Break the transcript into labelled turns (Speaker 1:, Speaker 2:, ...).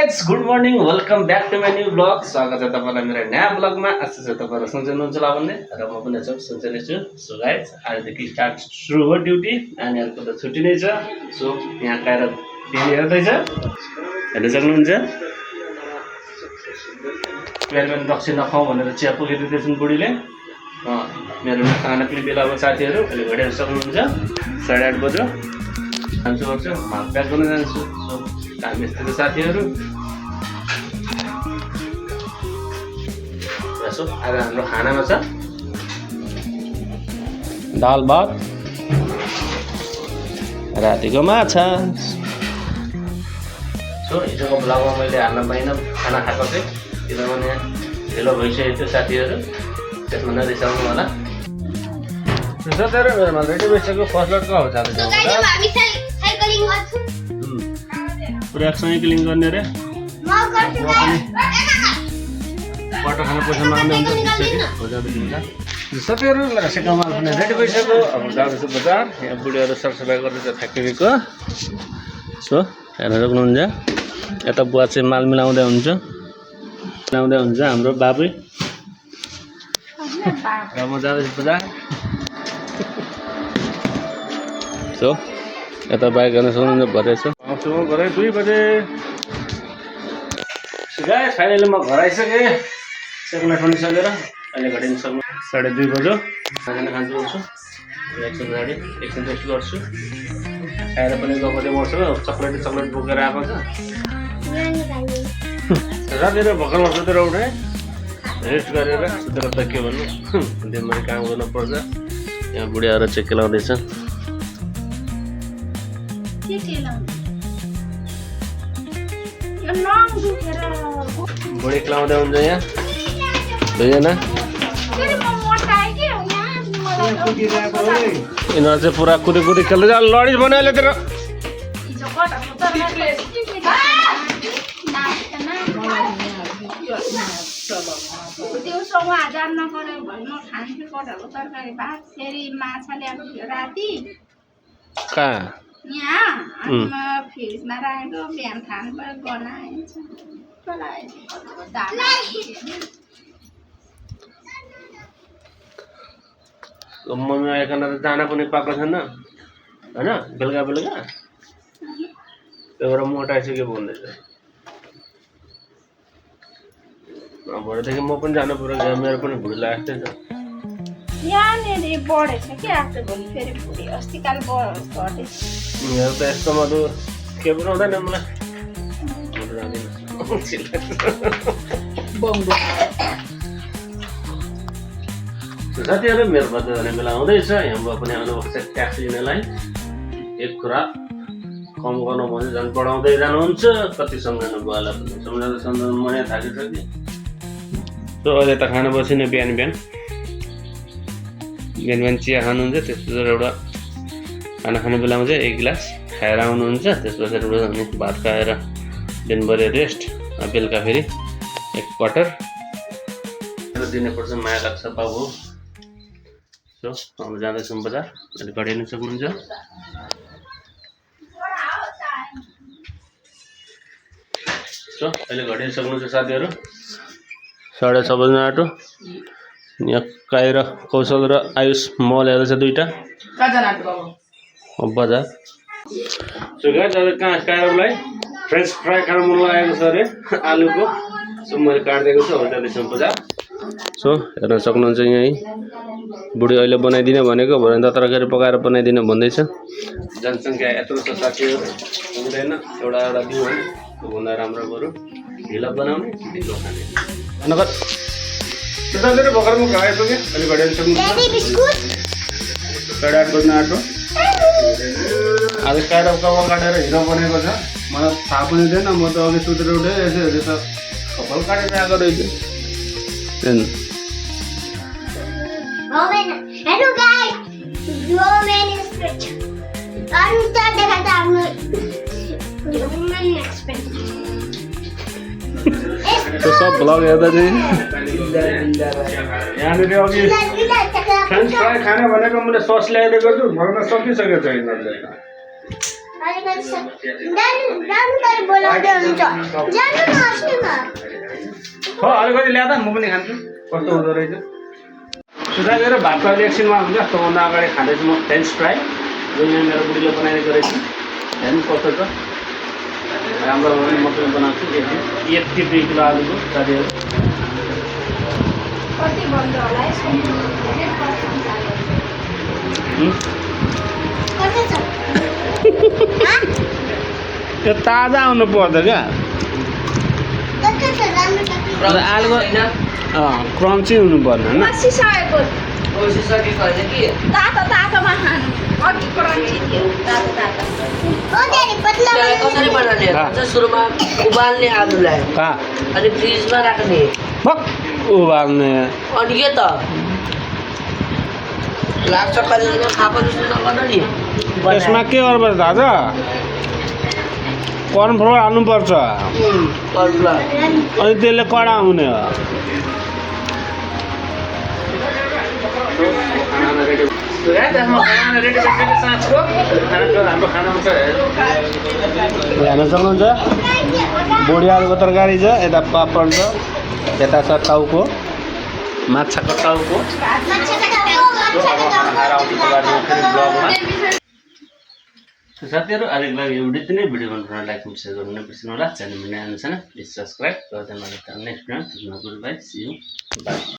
Speaker 1: Guys good morning welcome back to my new blog. स्वागत छ तपाईँलाई मेरो नयाँ ब्लगमा। आशा छ तपाईँहरू सन्चै हुनुहुन्छ होला भन्ने र म पनि सन्चै नै छु। सो गाइज आजदेखि स्टार्ट सुरु हो ड्युटी। नानीहरूको त छुट्टी नै छ। सो यहाँ आएर टिभी हेर्दैछ, हेर्न सक्नुहुन्छ। मेरो पनि रक्सी नखाउँ भनेर चिया पुगिदिँदैछन् बुढीले। मेरो खाना पनि बेला अब साथीहरू अहिले घडी हेर्न सक्नुहुन्छ। 8:30 बज्यो। खान्छु गर्छु, भात प्याक गर्न जान्छु। सो काम यस्तै साथीहरू। यसो आज हाम्रो खानामा छ दाल भात, रातिको माछा। सो हिजोको ब्लगमा मैले हाल्न पाइनँ खाना खाएको चाहिँ, किनभने ढिलो भइसकेको थियो साथीहरू, त्यसमा नरिसाउनु होला। साथीहरू मेरोमा रेडी भइसक्यो। फर्स्ट लटको हो जाँदैछ पुरा साइक्लिङ गर्ने रे। बाटो खाना पैसा माग्ने हुन्छ साथीहरू। मेरो सिकाउमा पनि रेडी भइसक्यो। अब जाँदैछु बजार। यहाँ बुढीहरू सरसफाइ गर्दैछ फ्याक्ट्रीको। सो हेर्न सक्नुहुन्छ। यता बुवा चाहिँ माल मिलाउँदै हुन्छ हाम्रो बाबु। र म जाँदैछु बजार। सो यता बाइक गर्न सक्नुहुन्छ भरेछ। आउँछु म घरै 2 बजे। गाइस फाइनली म घर आइसकेँ। सेकेन्ड पनि सकेर अहिले घडी सक्नु 2:30 बज्यो। खाना खान्छु गर्छु, एकछिन गाडी एकछिन रेस्ट गर्छु। खाएर पनि गफले बस्छु। चक्लेट बोकेर आएको छ। रातितिर भर्खर सुतेर उठेँ, रेस्ट गरेर सुतेर त के भन्नु, दिनभरि काम गर्नुपर्छ। यहाँ बुढियाहरू चाहिँ केलाउँदैछ। बुढी केलाउँदै हुन्छ यहाँ 2 जना। यिनीहरू चाहिँ पुरा कुदी खेल्दैछ। लडिस बनायो अहिले तेरो।
Speaker 2: दिउँसो उहाँ जान्न पर्यो भने म खान्छु कटहरको तरकारी भात। फेरि माछा ल्याएको थियो राति
Speaker 1: कहाँ
Speaker 2: यहाँ, अनि म फ्रिजमा राखेको। बिहान खानु पर्यो, बनाएछ।
Speaker 1: मम्मी आइकन त दाना पनि पाएको छैन होइन। बेलुका त्यो भएर मोटाइसक्यो भन्दैछ। भरेदेखि म पनि जानु पर्यो। मेरो पनि भुँडी लागेको छ।
Speaker 2: यहाँनिर बढेछ कि आएको भोलि फेरि भुँडी अस्तिकाल घटेछ।
Speaker 1: मेरो त यस्तोमा त के पनि हुँदैन मलाई। साथीहरू मेरो बच्चा जाने बेला आउँदैछ। यहाँ पनि आउनुपर्छ ट्याक्सी लिनलाई। एक कुरा कम गर्नु भने झन् बढाउँदै जानुहुन्छ। कति सम्झाउनु बुवालाई पनि सम्झाउँदा मनै थाकिसक्यो। सो अहिले त खानु बसिने बिहान चिया खानुहुन्छ। त्यसपछि एउटा खाना खाने बेलामा चाहिँ 1 गिलास खाएर आउनुहुन्छ। त्यसपछि भात खाएर दिनभरि रेस्ट। बेलुका फेरि 1 क्वार्टर दिनुपर्छ। माया लाग्छ बाबु। सो अब जाँदैछौँ बजार। अहिले घडी हेर्नु सक्नुहुन्छ। सो अहिले घडी हेर्नु सक्नुहुन्छ साथीहरू। 6:30 बज्न आँट्यो। यहाँ काई र कौशल र आयुष मल हेर्दैछ 2टा बजार। सो गाइस आज कहाँ काइरोलाई फ्रेन्च फ्राई खान मन लागेको छ अरे आलुको। सो मैले काटिदिएको छु। अब जाँदैछौँ बजार। सो हेर्न सक्नुहुन्छ यहीँ बुढी अहिले बनाइदिने भनेको भने त तरकारी पकाएर बनाइदिनु भन्दैछ। जनसङ्ख्या यत्रो छ साथीहरू, हुँदैन एउटा दिउँ भने त्योभन्दा राम्रो बरु ढिलो बनाउने ढिलो खाने। नगद साथीहरू भर्खर म खाएको कि अहिले घडी हेर्न सक्नुहुन्छ। 8:30 बज्न आँट्यो। आज काँडा काटेर हिरो बनेको छ। मलाई थाहा पनि थिएन। म त अघि सुतेर उठेँ, यसो हेरेँ त कपाल काटेर आएको रहेछ।
Speaker 3: Hello guys, Roman is rich. I'm starting at Roman expert.
Speaker 1: तो सब ब्लॉग हेर्दा चाहिँ यहाँनिर अघि फ्रेन्च फ्राई खाने भनेको मैले सस ल्याइदिएको छु। भर्न सकिसकेको छ यिनीहरूले।
Speaker 3: तर बोलाउँदै हुन्छ जानु न अस्ति न
Speaker 1: हो अलिकति ल्यादा म पनि खान्छु कस्तो हुँदो रहेछ सुधारेर भात अहिले एकछिनमा हुन्छ त्योभन्दा अगाडि खाँदैछु म फ्रेन्च फ्राई जुन यहाँ मेरो बुढीले बनाइदिएको रहेछ हेर्नु कस्तो छ राम्रो म पनि बनाउँछु एक 2 किलो आलुको साथीहरू
Speaker 2: कति बन्द होला है
Speaker 3: कति छ
Speaker 1: त्यो ताजा आउनु पर्छ क्या
Speaker 3: कति छ राम्रो छ
Speaker 1: आलुको क्रन्ची हुनु पर्ने होइन
Speaker 2: मसिसकेको
Speaker 4: बसिसकेको होइन कि
Speaker 2: तातो तातोमा खानु अघि क्रन्ची थियो तातो तातो
Speaker 3: ओ धेरै पतला
Speaker 4: त्यसलाई कसरी बनाउने भन्छ सुरुमा उबाल्ने आलुलाई
Speaker 1: कहाँ
Speaker 4: अनि फ्रिजमा राख्ने
Speaker 1: भक उबाल्ने
Speaker 4: अनि के त लाग्छ कहिले खाएको जस्तो नगर्नु नि
Speaker 1: यसमा के गर्नुपर्छ दादा कर्नफ्लोर हाल्नुपर्छ
Speaker 4: कर्नफ्लोर
Speaker 1: अनि त्यसले कडा हुने हो हेर्न सक्नुहुन्छ बोडी आलुको तरकारी छ यता पापड छ यता छ टाउको माछाको टाउको साथीहरू आजको लागि भिडियो यति नै भिडियो मनपर्ने लाइक शेयर गर्नु नबिर्सनु होला च्यानल नयाँ हुनुहुन्छ भने प्लिज सब्सक्राइब गर्दै मलाई नेक्स्ट भिडियोमा good bye see you by